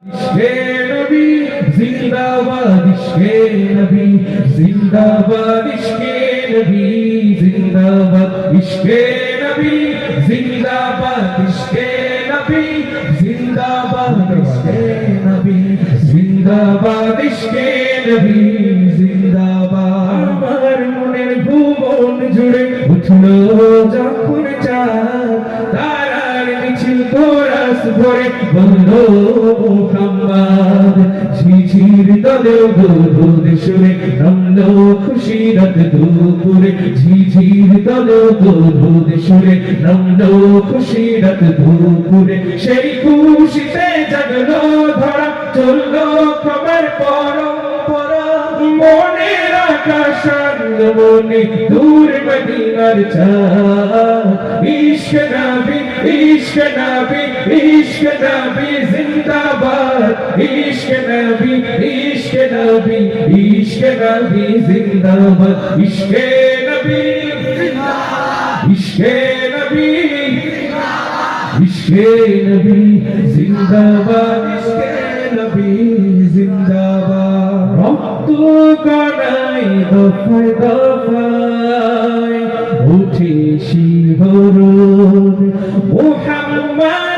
ইশকে নবী জিন্দাবাদ, ইশকে নবী জিন্দাবাদ, ইশকে নবী জিন্দাবাদ, ইশকে নবী জিন্দাবাদ, ইশকে নবী জিন্দাবাদ, ইশকে নবী জিন্দাবাদ, ইশকে নবী জিন্দাবাদ। আমার মনের ভুবন জুড়ে উঠলো যখন চাঁদ, তারার মিছিল কোরাস ভরে বললো মুহাম্মদ। ঝিঝির দলেও দুরুদ সুরে নামলো খুশিরত দুপুরে, ঝিঝির দলেও দুরুদ সুরে নামলো খুশিরত দুপুরে। সেই খুশিতে জাগলো ধরা, চললো খবর পরম্পরা, মনের আকাশ মনে দূর মদিনার চাঁদ। ইশক নবী, ইশক নবী, ইশক নবী জিন্দাবাদ, ইশক নবী, ইশক নবী, ইশক নবী জিন্দাবাদ, ইশকে নবী জিন্দাবাদ, ইশকে নবী জিন্দাবাদ, ইশকে নবী জিন্দাবাদ, ইশকে নবী জিন্দাবাদ। রক্ত কণায় দফায় দফায় উঠে শিহরণ, মুহাম্মদ